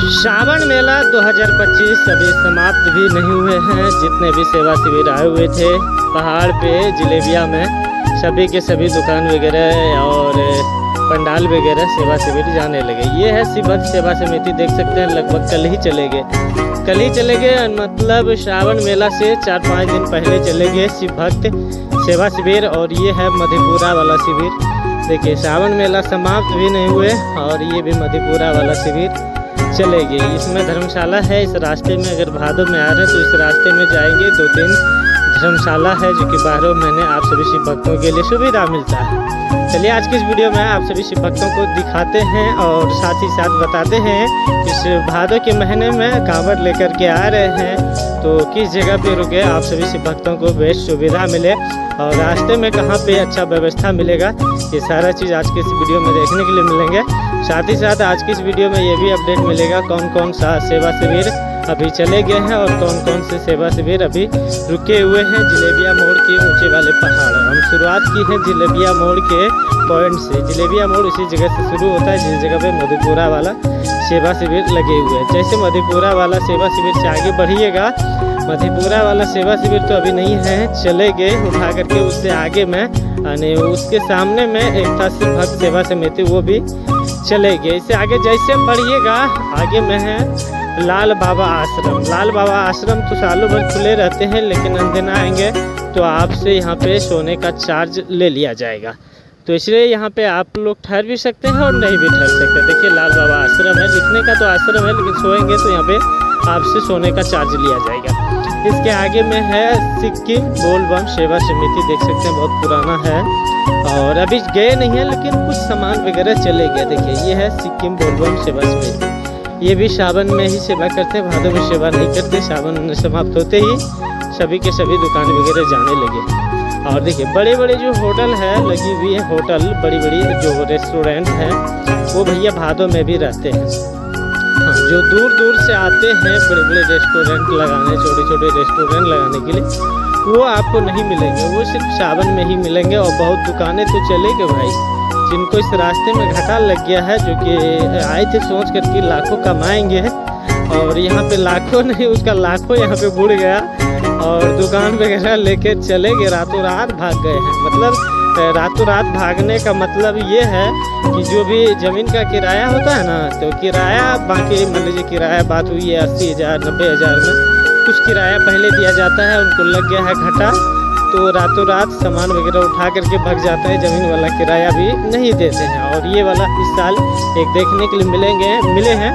श्रावण मेला 2025 अभी समाप्त भी नहीं हुए हैं। जितने भी सेवा शिविर आए हुए थे पहाड़ पे जलेबिया में, सभी के सभी दुकान वगैरह और पंडाल वगैरह सेवा शिविर जाने लगे। ये है शिव भक्त सेवा समिति, देख सकते हैं लगभग कल ही चले गए। मतलब श्रावण मेला से 4-5 दिन पहले चले गए शिव भक्त सेवा शिविर। और ये है मधेपुरा वाला शिविर। देखिए श्रावण मेला समाप्त भी नहीं हुए और ये भी मधेपुरा वाला शिविर चले गए। इसमें धर्मशाला है। इस रास्ते में अगर भादो में आ रहे हैं तो इस रास्ते में जाएंगे। 2-3 धर्मशाला है जो कि 12 महीने आप सभी शिव भक्तों के लिए सुविधा मिलता है। चलिए आज की इस वीडियो में आप सभी शिव भक्तों को दिखाते हैं और साथ ही साथ बताते हैं इस भादो के महीने में कांवड़ लेकर के आ रहे हैं तो किस जगह पे रुके, आप सभी शिव भक्तों को बेस्ट सुविधा मिले और रास्ते में कहाँ पे अच्छा व्यवस्था मिलेगा, ये सारा चीज़ आज के इस वीडियो में देखने के लिए मिलेंगे। साथ ही साथ आज की इस वीडियो में ये भी अपडेट मिलेगा कौन कौन सा सेवा शिविर अभी चले गए हैं और कौन कौन से सेवा शिविर अभी रुके हुए हैं जलेबिया मोड़ के ऊंचे वाले पहाड़। हम शुरुआत की है जलेबिया मोड़ के पॉइंट से। जलेबिया मोड़ उसी जगह से शुरू होता है जिस जगह पे मधेपुरा वाला सेवा शिविर लगे हुए हैं। जैसे मधेपुरा वाला सेवा शिविर से आगे बढ़िएगा, मधेपुरा वाला सेवा शिविर तो अभी नहीं है, चले गए उठा करके। उससे आगे में यानी उसके सामने में एक था शिव भक्त सेवा समिति, वो भी चले गए। इससे आगे जैसे बढ़िएगा आगे में है लाल बाबा आश्रम। लाल बाबा आश्रम तो सालों भर खुले रहते हैं, लेकिन अंधेरा आएंगे तो आपसे यहाँ पे सोने का चार्ज ले लिया जाएगा। तो इसलिए यहाँ पे आप लोग ठहर भी सकते हैं और नहीं भी ठहर सकते। देखिए लाल बाबा आश्रम है, लिखने का तो आश्रम है लेकिन सोएंगे तो यहाँ पे आपसे सोने का चार्ज लिया जाएगा। इसके आगे में है सिक्किम बोलबम सेवा समिति, देख सकते हैं बहुत पुराना है और अभी गए नहीं है लेकिन कुछ सामान वगैरह चले गए। देखिए ये है सिक्किम बोलबम सेवा समिति। ये भी सावन में ही सेवा करते हैं, भादों में सेवा नहीं करते। सावन समाप्त होते ही सभी के सभी दुकान वगैरह जाने लगे। और देखिए बड़े बड़े जो होटल है लगी हुई है, होटल बड़ी बड़ी जो रेस्टोरेंट हैं वो भैया भादों में भी रहते हैं। हाँ, जो दूर दूर से आते हैं बड़े बड़े रेस्टोरेंट लगाने, छोटे छोटे रेस्टोरेंट लगाने के लिए, वो आपको नहीं मिलेंगे, वो सिर्फ सावन में ही मिलेंगे। और बहुत दुकानें तो चले गए भाई, जिनको इस रास्ते में घाटा लग गया है, जो कि आए थे सोच कर कि लाखों कमाएंगे और यहाँ पे लाखों नहीं उसका लाखों यहाँ पे बुड़ गया और दुकान वगैरह लेके चले गए, रातों रात भाग गए हैं। मतलब रातों रात भागने का मतलब ये है कि जो भी ज़मीन का किराया होता है ना, तो किराया बाकी मान लीजिए किराया बात हुई है 80,000 90,000 में, कुछ किराया पहले दिया जाता है, उनको लग गया है घाटा तो रातों रात सामान वगैरह उठा करके भाग जाता है, ज़मीन वाला किराया भी नहीं देते हैं। और ये वाला इस साल एक देखने के लिए मिले हैं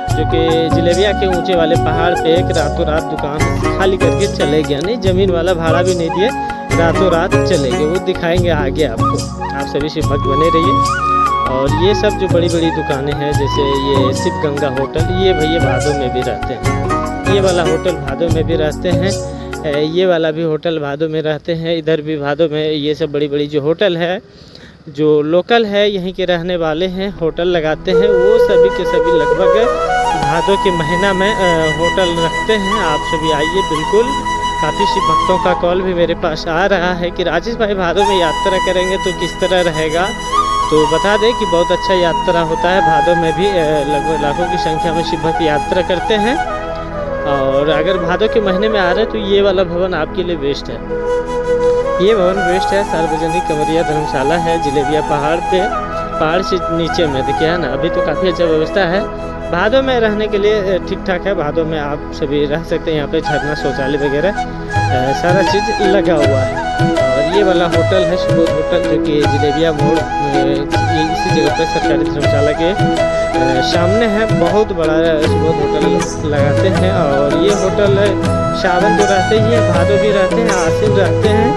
जो कि जलेबिया के ऊंचे वाले पहाड़ पे एक रातों रात दुकान खाली करके चले गया, नहीं ज़मीन वाला भाड़ा भी नहीं दिए, रातों रात चले गए। वो दिखाएंगे आगे आपको, आप सभी शिव भक्त बने रहिए। और ये सब जो बड़ी बड़ी दुकानें हैं जैसे ये शिव गंगा होटल, ये भैया भादों में भी रहते हैं। ये वाला होटल भादों में भी रहते हैं, ये वाला भी होटल भादों में रहते हैं, इधर भी भादों में। ये सब बड़ी बड़ी जो होटल है, जो लोकल है यहीं के रहने वाले हैं, होटल लगाते हैं, वो सभी के सभी लगभग भादों के महीना में होटल रखते हैं। आप सभी आइए बिल्कुल। काफ़ी शिव भक्तों का कॉल भी मेरे पास आ रहा है कि राजेश भाई भादों में यात्रा करेंगे तो किस तरह रहेगा। तो बता दें कि बहुत अच्छा यात्रा होता है भादों में भी, लगभग लाखों की संख्या में शिव भक्त यात्रा करते हैं। और अगर भादों के महीने में आ रहे हैं तो ये वाला भवन आपके लिए बेस्ट है। ये भवन बेस्ट है, सार्वजनिक कंवरिया धर्मशाला है जलेबिया पहाड़ से नीचे में। देखिए है ना, अभी तो काफ़ी अच्छा व्यवस्था है, भादों में रहने के लिए ठीक ठाक है। भादों में आप सभी रह सकते हैं, यहाँ पे झरना शौचालय वगैरह सारा चीज़ लगा हुआ है। और ये वाला होटल है सुबोध होटल, जो कि जलेबिया मोड़ इसी जगह पर सरकारी धर्मशाला के सामने है। बहुत बड़ा सुबोध होटल लगाते हैं और ये होटल सावन तो रहते ही है, भादों भी रहते हैं, आश्विन रहते हैं,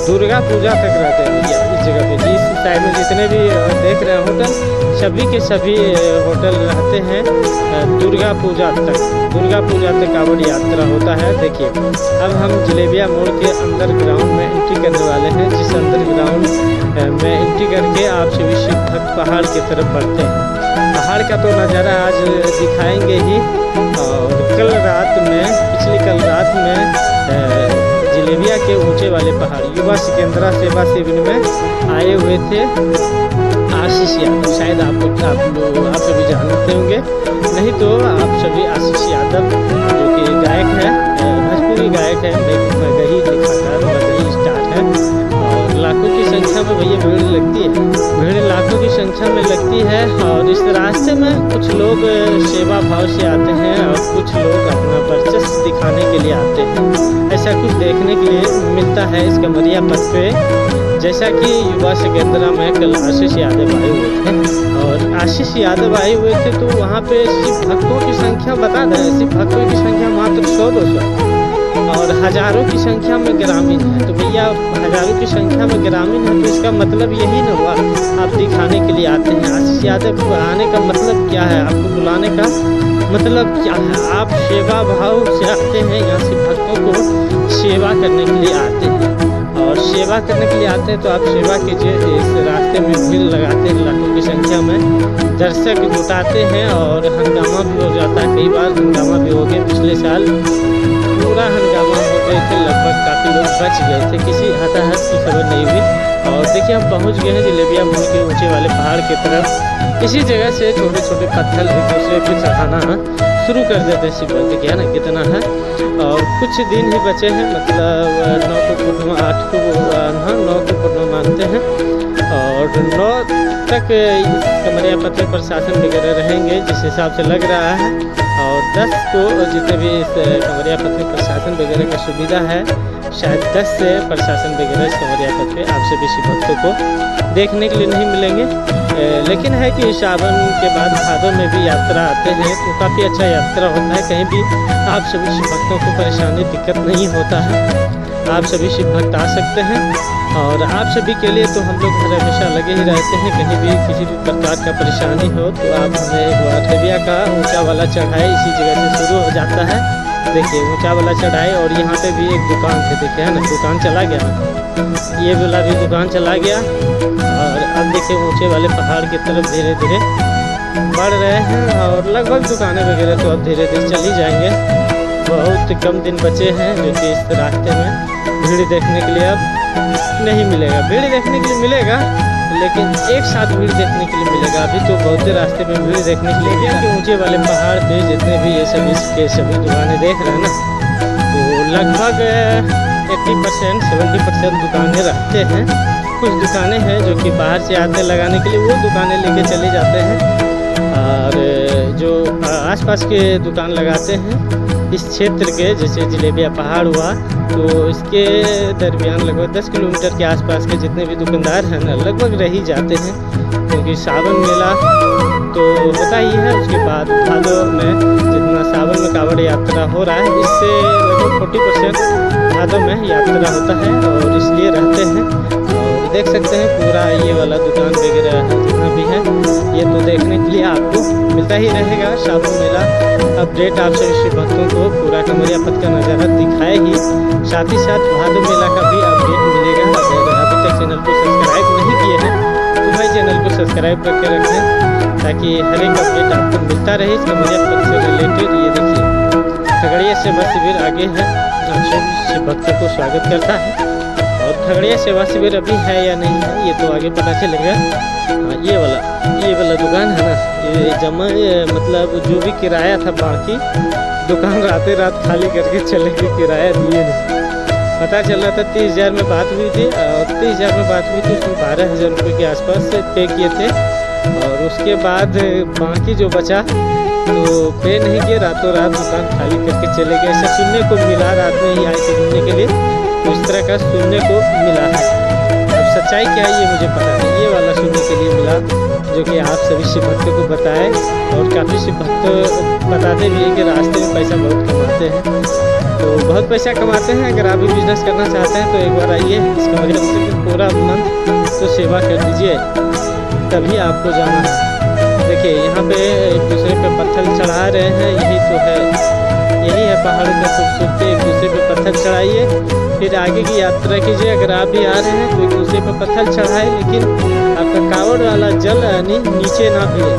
दुर्गा पूजा तक रहते हैं भैया इस जगह पे। इस साइड में जितने भी देख रहे हैं होटल, सभी के सभी होटल रहते हैं दुर्गा पूजा तक कांवड़ यात्रा होता है। देखिए अब हम जलेबिया मोड़ के अंदर ग्राउंड में एंट्री करने वाले हैं, जिस अंदर ग्राउंड में एंट्री करके आप सभी शिव भक्त पहाड़ की तरफ बढ़ते हैं। पहाड़ का तो नज़ारा आज दिखाएंगे ही। और पिछली कल रात में जिलेबिया के ऊंचे वाले पहाड़ युवा सिकंदरा सेवा शिविर में आए हुए थे आशीष यादव। शायद आप सभी जानते होंगे, नहीं तो आप सभी आशीष यादव जो कि गायक है, भोजपुरी गायक है, मगही लिखाकार, मगही स्टार है और लाखों की संख्या में भैया भीड़ लगती है, भीड़ लाखों की संख्या में लगती है। और इस रास्ते में कुछ लोग सेवा भाव से आते हैं और कुछ लोग अपना वर्चस्व दिखाने के लिए आते हैं। ऐसा कुछ देखने के लिए मिलता है इस कमरिया पथ पे। जैसा कि युवा सिकंदरा में कल आशीष यादव आए हुए थे और आशीष यादव आए हुए थे तो वहाँ पे सिर्फ भक्तों की संख्या बता दें, सिर्फ भक्तों की संख्या मात्र 100-200 और हजारों की संख्या में ग्रामीण है। तो भैया हजारों की संख्या में ग्रामीण है तो इसका मतलब यही न हुआ आप दिखाने के लिए आते हैं। आशीष यादव को आने का मतलब क्या है, आपको बुलाने का मतलब क्या है? आप सेवा भाव से आते हैं, यहाँ से भक्तों को सेवा करने के लिए आते हैं और सेवा करने के लिए आते हैं तो आप सेवा कीजिए। इस रास्ते में भीड़ लगाते हैं, लाखों की संख्या में दर्शक जुटाते हैं और हंगामा भी हो जाता है। कई बार हंगामा भी हो गया, पिछले साल पूरा हंगामा हो गए थे, लगभग काफ़ी लोग बच गए थे, किसी हताहत की खबर नहीं हुई। और देखिए हम पहुंच गए हैं जिलेबिया मोड़ के ऊंचे वाले पहाड़ की तरफ। इसी जगह से छोटे छोटे पत्थर एक दूसरे पर चढ़ाना शुरू कर देते हैं। शिव देखिए है ना कितना है और कुछ दिन ही बचे हैं, मतलब 9 को पूर्णिमा, 8 को 9 को पूर्णिमा मानते हैं और 9 तक इस कमरिया पथ प्रशासन वगैरह रहेंगे जिस हिसाब से लग रहा है। और 10 को जितने भी इस कमरिया पथ में प्रशासन वगैरह का सुविधा है, शायद 10 से प्रशासन वगैरह इस कमरिया पथ पे आप सभी शिव भक्तों को देखने के लिए नहीं मिलेंगे। लेकिन है कि सावन के बाद भादों में भी यात्रा आते हैं तो काफ़ी अच्छा यात्रा होता है, कहीं भी आप सभी शिव भक्तों को परेशानी दिक्कत नहीं होता है, आप सभी शिव भक्त आ सकते हैं। और आप सभी के लिए तो हम लोग हमेशा लगे ही रहते हैं, कहीं भी किसी भी प्रकार का परेशानी हो तो आप हमें एक बार जिलेबिया का ऊंचा वाला चढ़ाई इसी जगह से शुरू हो जाता है। देखिए ऊंचा वाला चढ़ाई और यहाँ पे भी एक दुकान थे, देखिए है ना दुकान चला गया, ये वाला भी दुकान चला गया। और अब देखिए ऊंचे वाले पहाड़ की तरफ धीरे धीरे बढ़ रहे हैं और लगभग दुकानें वगैरह तो अब धीरे धीरे चली जाएंगे। बहुत कम दिन बचे हैं जो कि इस रास्ते में भीड़ देखने के लिए अब नहीं मिलेगा। भीड़ देखने के लिए मिलेगा लेकिन एक साथ भीड़ देखने के लिए मिलेगा, अभी तो बहुत रास्ते में भीड़ देखने के लिए कि ऊंचे वाले पहाड़ पे जितने भी ये सभी दुकानें देख रहे हैं ना तो लगभग 80% 70% दुकानें रहते हैं। कुछ दुकानें हैं जो कि बाहर से आते हैं लगाने के लिए, वो दुकानें लेके चले जाते हैं और जो आसपास के दुकान लगाते हैं इस क्षेत्र के, जैसे जिलेबिया पहाड़ हुआ तो इसके दरमियान लगभग 10 किलोमीटर के आसपास के जितने भी दुकानदार हैं ना लगभग रह ही जाते हैं, क्योंकि सावन मेला तो होता ही है। उसके बाद भादों में जितना सावन में कांवड़ यात्रा हो रहा है इससे लगभग 40% भादों में यात्रा होता है और इसलिए रहते हैं। और देख सकते हैं पूरा ये वाला दुकान वगैरह जितना भी है ये तो देखने के लिए आपको मिलता ही रहेगा। सावन मेला अपडेट आप सभी शिव भक्तों को पूरा कमरिया पथ का नज़ारा दिखाए ही, साथ ही साथ भादो मेला का भी अपडेट मिलेगा। अगर अभी तक चैनल को सब्सक्राइब नहीं किए हैं तो भाई चैनल को सब्सक्राइब करके रखें ताकि हर एक अपडेट आपको मिलता रहे इस कमरिया पथ से रिलेटेड। ये देखिए खगड़िया सेवा शिविर आगे है, आप सभी शिव भक्तों को स्वागत करता है। और खगड़िया सेवा शिविर अभी है या नहीं है ये तो आगे पता चलेगा। ये वाला दुकान है ना, ये जमा मतलब जो भी किराया था बाकी दुकान रातें रात खाली करके चले गए, किराया दिए नहीं। पता चल रहा था 30,000 में बात हुई थी और 30,000 में बात हुई थी, उसमें 12,000 रुपये के आसपास पे किए थे और उसके बाद बाकी जो बचा तो पे नहीं किए, रातों रात दुकान खाली करके चले गए। ऐसा सुनने को मिला, रात में ही आए थे घूमने के लिए, उस तरह का सुनने को मिला है। अब सच्चाई क्या है ये मुझे पता नहीं, ये वाला सुनने के लिए मिला जो कि आप सभी शिव भक्तों को बताए। और काफ़ी शिव भक्त बताते भी हैं कि रास्ते में पैसा बहुत कमाते हैं, तो बहुत पैसा कमाते हैं। अगर आप भी बिजनेस करना चाहते हैं तो एक बार आइए इस कमरिया से पूरा मंथ तो सेवा कर दीजिए, तभी आपको जाना है। देखिए यहाँ पे एक दूसरे पे पत्थर चढ़ा रहे हैं, यही तो है, यही है पहाड़ों का खूबसूरती। एक दूसरे पे पत्थर चढ़ाइए फिर आगे की यात्रा कीजिए। अगर आप भी आ रहे हैं तो एक दूसरे पे पत्थर चढ़ाए, लेकिन आपका कांवड़ वाला जल यानी नीचे ना भिड़े,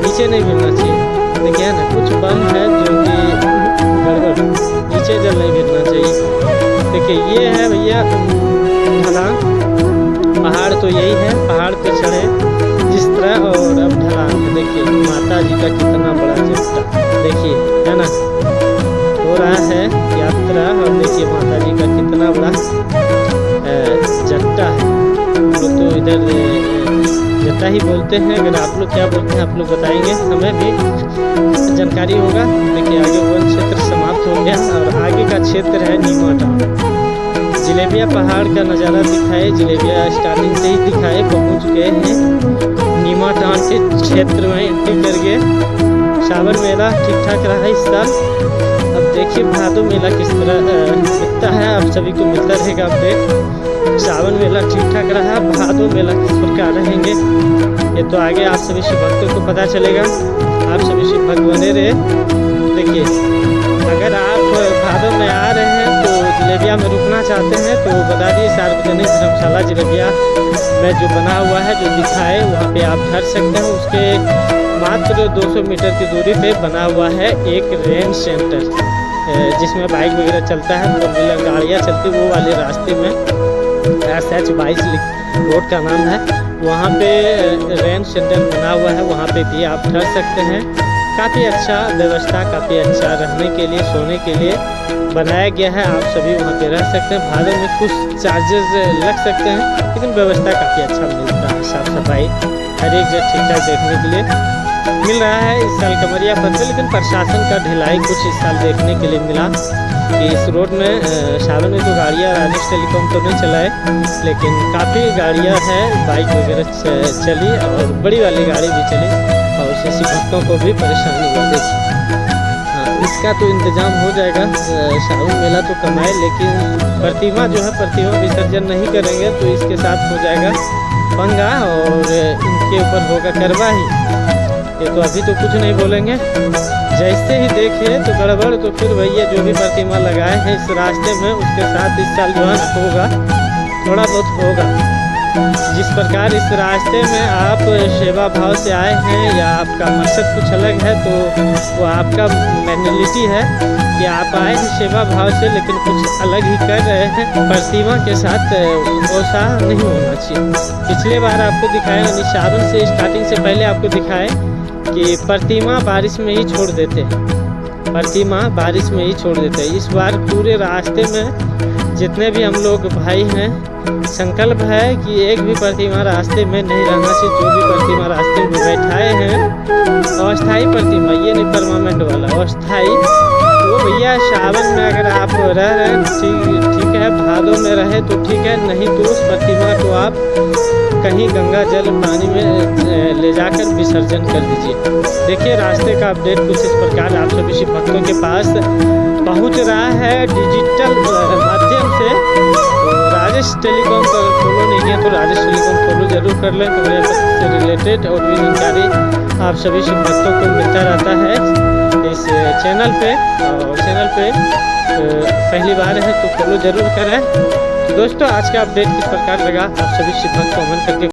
नीचे नहीं भिड़ना चाहिए। देखिए ना कुछ बम है जो कि गड़बड़, नीचे जल नहीं गिरना चाहिए। देखिए ये देखिए, है ना, हो रहा है यात्रा। और देखिए माता जी का कितना बड़ा जट्टा है। हम लोग तो इधर जट्टा ही बोलते हैं, अगर आप लोग क्या बोलते हैं आप लोग बताएंगे, हमें भी जानकारी होगा। देखिए आगे वन क्षेत्र समाप्त हो गया और आगे का क्षेत्र है नीमा टाउन। जिलेबिया पहाड़ का नज़ारा दिखाए, जिलेबिया स्टार्टिंग से ही दिखाए, पहुंच गए हैं नीमा टाउन के क्षेत्र में एंट्री करके। सावन मेला ठीक ठाक रहा इस साल। अब देखिए भादो मेला किस तरह दिखता है, आप सभी को मिलता रहेगा अपडेट। सावन मेला ठीक ठाक रहा, भादो मेला किस प्रकार रहेंगे ये तो आगे आप सभी शिव भक्तों को पता चलेगा। आप सभी शिव भक्त बने रहे। देखिए अगर आप भादो में आ रहे हैं तो जिलेबिया में रुकना चाहते हैं तो बता दिए, सार्वजनिक धर्मशाला जिलेबिया में जो बना हुआ है, जो दिखाए वहाँ पे आप ठहर सकते हैं। उसके मात्र 200 मीटर की दूरी पे बना हुआ है एक रेंज सेंटर, जिसमें बाइक वगैरह चलता है, 4 व्हीलर गाड़ियाँ चलती, वो वाले रास्ते में SH22 रोड का नाम है। वहाँ पे रेंज सेंटर बना हुआ है, वहाँ पे भी आप ठहर सकते हैं। काफ़ी अच्छा व्यवस्था, काफ़ी अच्छा रहने के लिए, सोने के लिए बनाया गया है। आप सभी वहाँ पे रह सकते हैं। भाड़े में कुछ चार्जेस लग सकते हैं, लेकिन व्यवस्था काफ़ी अच्छा मिलता है। साफ सफाई हर एक जगह ठीक ठाक देखने के लिए मिल रहा है इस साल कमरिया पथ पे। लेकिन प्रशासन का ढिलाई कुछ इस साल देखने के लिए मिला कि इस रोड में सावन में तो गाड़ियाँ राजेश टेलीकॉम तो नहीं चलाए, लेकिन काफ़ी गाड़ियाँ हैं, बाइक वगैरह चली और बड़ी वाली गाड़ी भी चली और उससे शिव भक्तों को भी परेशानी हुआ। देखिए हाँ, इसका तो इंतज़ाम हो जाएगा। सावन मेला तो कमाए, लेकिन प्रतिमा जो है, प्रतिमा विसर्जन नहीं करेंगे तो इसके साथ हो जाएगा पंगा और इनके ऊपर होगा कार्रवाई। ये तो अभी तो कुछ नहीं बोलेंगे, जैसे ही देखिए तो गड़बड़, तो फिर भैया जो भी प्रतिमा लगाए हैं इस रास्ते में उसके साथ इस साल जो है होगा, थोड़ा बहुत होगा। जिस प्रकार इस रास्ते में आप सेवा भाव से आए हैं या आपका मकसद कुछ अलग है तो वो आपका मेंटालिटी है कि आप आए हैं सेवा भाव से, लेकिन कुछ अलग ही कर रहे हैं। प्रतिमा के साथ वैसा नहीं होना चाहिए। पिछले बार आपको दिखाया, सावन से स्टार्टिंग से पहले आपको दिखाए कि प्रतिमा बारिश में ही छोड़ देते हैं, प्रतिमा बारिश में ही छोड़ देते हैं। इस बार पूरे रास्ते में जितने भी हम लोग भाई हैं, संकल्प है कि एक भी प्रतिमा रास्ते में नहीं रहना चाहिए। जो भी प्रतिमा रास्ते में बैठाए हैं अस्थाई प्रतिमा, ये नहीं परमानेंट वाला, अस्थाई, तो भैया सावन में अगर आप रह रहे हैं ठीक है, भादों में रहे तो ठीक है, नहीं तो उस प्रतिमा को आप कहीं गंगा जल पानी में ले जाकर विसर्जन कर दीजिए। देखिए रास्ते का अपडेट कुछ इस प्रकार आप सभी शिव भक्तों के पास पहुंच रहा है डिजिटल माध्यम से। तो राजेश टेलीकॉम पर फॉलो नहीं किया तो राजेश टेलीकॉम फॉलो जरूर कर लें। कमरिया पथ से रिलेटेड और भी जानकारी आप सभी शिव भक्तों को मिलता रहता है इस चैनल पे। और चैनल पे पहली बार है तो फॉलो जरूर करें। तो दोस्तों आज का अपडेट किस प्रकार लगा आप सभी शिव भक्त कमेंट करके